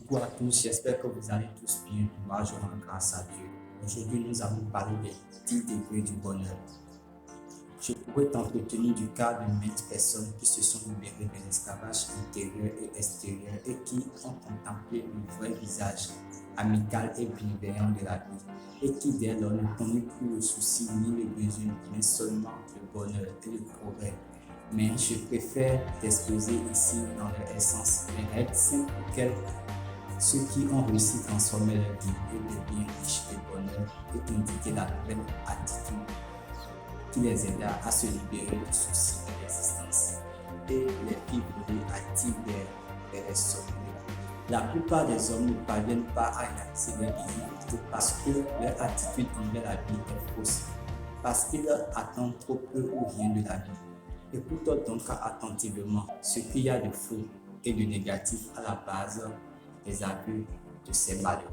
Coucou à tous, j'espère que vous allez tous bien. Moi, je rends grâce à Dieu. Aujourd'hui, nous allons parler des 10 degrés du bonheur. Je pourrais t'entretenir du cas de maintes personnes qui se sont libérées de l'esclavage intérieur et extérieur et qui ont contemplé le vrai visage amical et bienveillant de la vie et qui dès lors ne connaissent plus le souci ni le besoin, mais seulement le bonheur et le progrès. Mais je préfère t'exposer ici dans leur essence les règles simples auxquelles ceux qui ont réussi à transformer leur vie et devenir riches de bonheur et indiquer la nouvelle attitude qui les aida à se libérer du souci de l'existence et les vivre actifs des restes. La plupart des hommes ne parviennent pas à réaliser leur identité parce que leur attitude envers la vie est fausse, parce qu'ils attendent trop peu ou rien de la vie. Écoute donc attentivement ce qu'il y a de faux et de négatif à la base des abus de ces malheureux.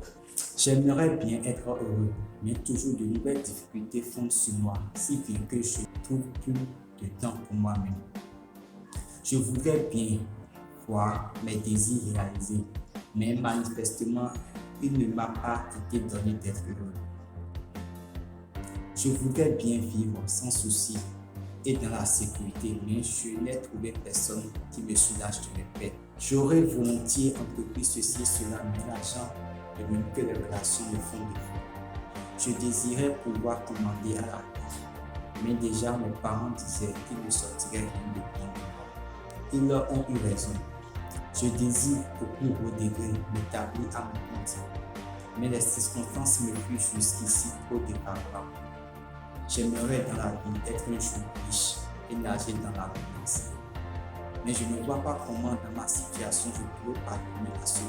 J'aimerais bien être heureux, mais toujours de nouvelles difficultés fondent sur moi, si bien que je ne trouve plus de temps pour moi-même. Je voudrais bien voir mes désirs réalisés, mais manifestement, il ne m'a pas été donné d'être heureux. Je voudrais bien vivre sans souci et dans la sécurité, mais je n'ai trouvé personne qui me soulage de mes peines. J'aurais volontiers entrepris ceci et cela, mais l'argent de même que les relations me font défaut. Je désirais pouvoir commander à la vie, mais déjà mes parents disaient qu'il ne sortirait rien de bien de moi. Ils leur ont eu raison. Je désire au plus haut degré m'établir à mon compte, mais les circonstances me fuient jusqu'ici trop défavorables. J'aimerais dans la vie être un jour riche et nager dans l'abondance. Mais je ne vois pas comment dans ma situation je pourrais parvenir à ce but.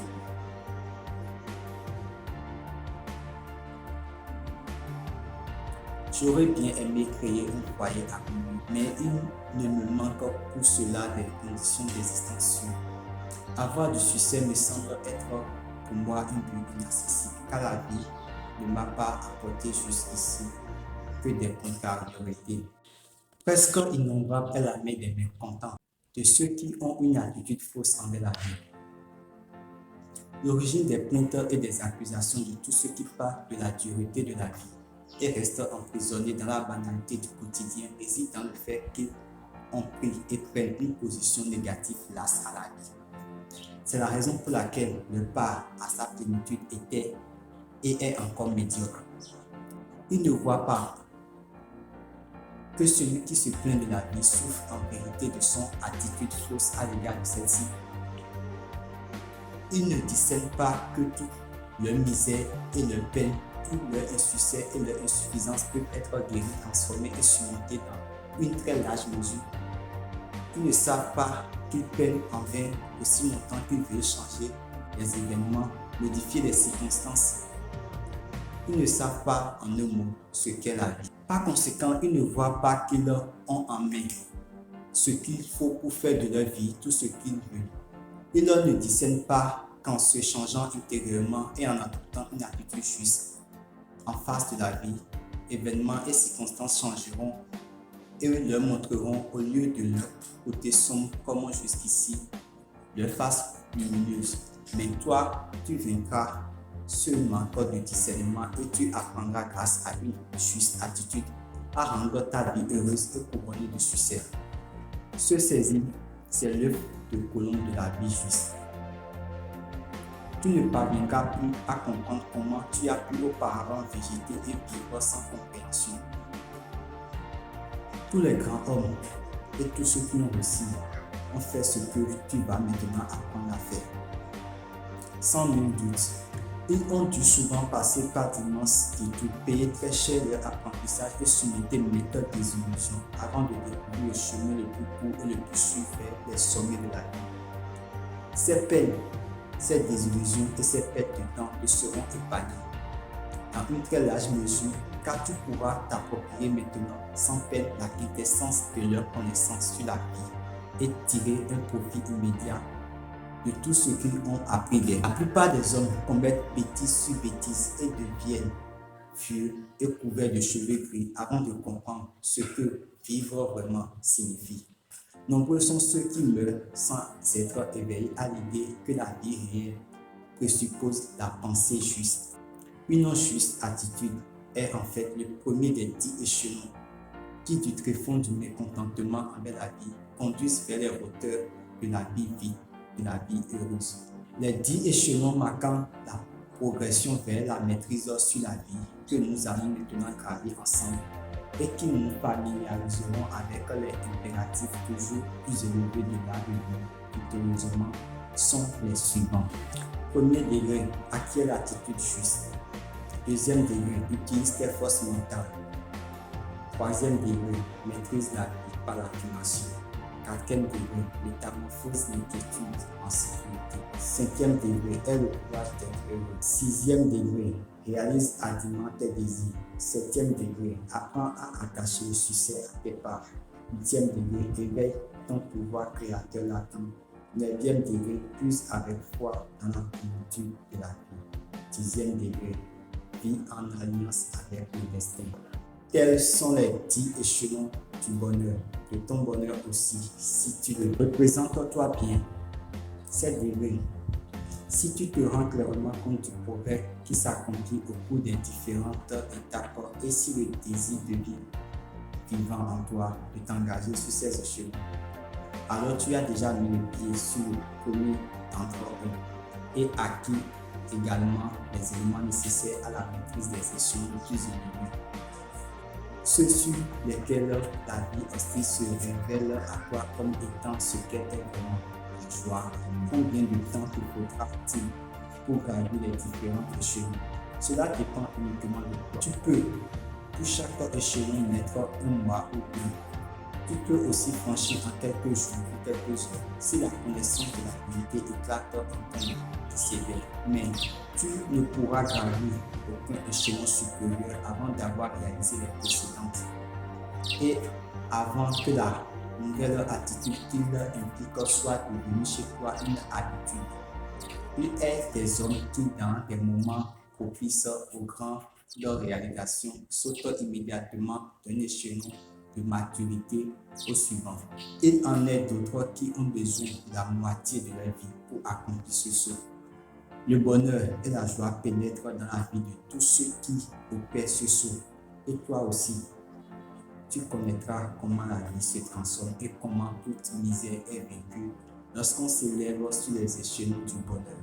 J'aurais bien aimé créer un foyer harmonieux, mais il ne me manque pour cela des conditions d'existence sûres. Avoir du succès me semble être pour moi un but inaccessible, car la vie ne m'a pas apporté jusqu'ici que des contrariétés. Presque innombrable est la main des mécontents, de ceux qui ont une attitude fausse envers la vie. L'origine des plaintes et des accusations de tous ceux qui parlent de la dureté de la vie et restent emprisonnés dans la banalité du quotidien réside dans le fait qu'ils ont pris et prennent une position négative face à la vie. C'est la raison pour laquelle le pas à sa plénitude était et est encore médiocre. Ils ne voient pas que celui qui se plaint de la vie souffre en vérité de son attitude fausse à l'égard de celle-ci. Ils ne discernent pas que toute leur misère et leur peine, tout leur insuccès et leur insuffisance peuvent être guéris, transformés et surmontés dans une très large mesure. Ils ne savent pas qu'ils peinent en vain aussi longtemps qu'ils veulent changer les événements, modifier les circonstances. Ils ne savent pas en un mot ce qu'est la vie. Par conséquent, ils ne voient pas qu'ils ont en main ce qu'il faut pour faire de leur vie tout ce qu'ils veulent. Ils ne discernent pas qu'en se changeant intérieurement et en adoptant une attitude juste en face de la vie, événements et circonstances changeront et leur montreront au lieu de leur côté sombre comme jusqu'ici, leur face lumineuse. Mais toi, tu vaincras ce manque de discernement et tu apprendras grâce à une juste attitude à rendre ta vie heureuse et couronnée de succès. Se saisir, c'est l'œuvre de colombe de la vie juste. Tu ne parviendras plus à comprendre comment tu as pu auparavant végéter et vivre sans compréhension. Tous les grands hommes et tous ceux qui ont réussi ont fait ce que tu vas maintenant apprendre à faire. Sans nul doute, ils ont dû souvent passer par d'immenses détours, payer très cher leur apprentissage et surmonter méthodes désillusions avant de découvrir le chemin le plus court et le plus sûr vers les sommets de la vie. Ces peines, ces désillusions et ces pertes de temps te seront épargnées dans une très large mesure, car tu pourras t'approprier maintenant sans peine la quintessence de leur connaissance sur la vie et tirer un profit immédiat de tout ce qu'ils ont appris d'elle. La plupart des hommes commettent bêtise sur bêtise et deviennent vieux et couverts de cheveux gris avant de comprendre ce que vivre vraiment signifie. Nombreux sont ceux qui meurent sans être éveillés à l'idée que la vie réelle présuppose la pensée juste. Une juste attitude est en fait le premier des 10 échelons qui, du tréfonds du mécontentement envers la vie, conduisent vers les hauteurs de la vie vide, de la vie heureuse. Les 10 échelons marquant la progression vers la maîtrise sur la vie que nous allons maintenant graver ensemble et qui nous familiariseront avec les impératifs toujours plus élevés de l'art de vie victorieusement sont les suivants. Premier degré, acquiert l'attitude juste. Deuxième degré, utilise tes forces mentales. Troisième degré, maîtrise la vie par l'affirmation. Quatrième degré, métamorphose l'inquiétude en sécurité. Cinquième degré, est le courage d'être heureux. Sixième degré, réalise hardiment tes désirs. Septième degré, apprends à attacher le succès à tes pas. Huitième degré, éveille ton pouvoir créateur latent. Neuvième degré, puise avec foi dans la plénitude de la vie. Dixième degré, vis en alliance avec le destin. Tels sont les 10 échelons du bonheur, de ton bonheur aussi, si tu le représentes-toi bien. 7 degrés. Si tu te rends clairement compte du progrès qui s'accomplit au cours des différentes étapes et si le désir de vie vivant en toi de t'engager sur ces échelons, alors tu as déjà mis le pied sur le premier d'entre eux et acquis également les éléments nécessaires à la maîtrise des échelons les plus élevés. Ceux sur lesquels la vie aussi se révèle à toi comme étant ce qu'elle est vraiment. Joie. Combien de temps te faudra-t-il pour gravir les différents échelons? Cela dépend uniquement de toi. Tu peux, pour chaque échelon, mettre un mois ou deux. Tu peux aussi franchir en quelques jours ou quelques heures si la connaissance de la vérité éclate en ton cerveau. Mais tu ne pourras gravir aucun échelon supérieur avant d'avoir réalisé les précédentes et avant que la nouvelle attitude qu'il implique soit devenue chez toi une habitude. Il est des hommes qui, dans des moments propices aux grandes réalisations, sautent immédiatement d'un échelon de maturité au suivant. Il en est d'autres qui ont besoin de la moitié de leur vie pour accomplir ce saut. Le bonheur et la joie pénètrent dans la vie de tous ceux qui opèrent ce saut. Et toi aussi, tu connaîtras comment la vie se transforme et comment toute misère est vaincue lorsqu'on s'élève sur les échelons du bonheur.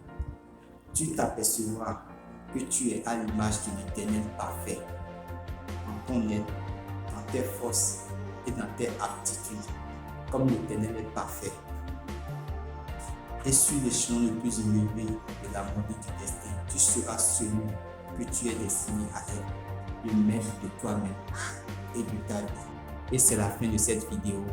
Tu t'apercevras que tu es à l'image de l'Éternel parfait, en ton être, dans tes forces et dans tes aptitudes, comme l'Éternel est parfait. Et sur l'échelon le plus élevé de la montée du destin, tu seras celui que tu es destiné à être, le maître de toi-même et de ta vie. Et c'est la fin de cette vidéo.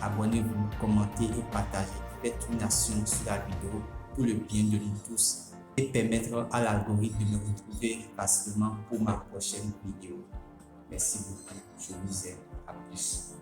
Abonnez-vous, commentez et partagez. Faites une action sur la vidéo pour le bien de nous tous et permettre à l'algorithme de me retrouver facilement pour ma prochaine vidéo. Merci beaucoup. Je vous aime. À plus.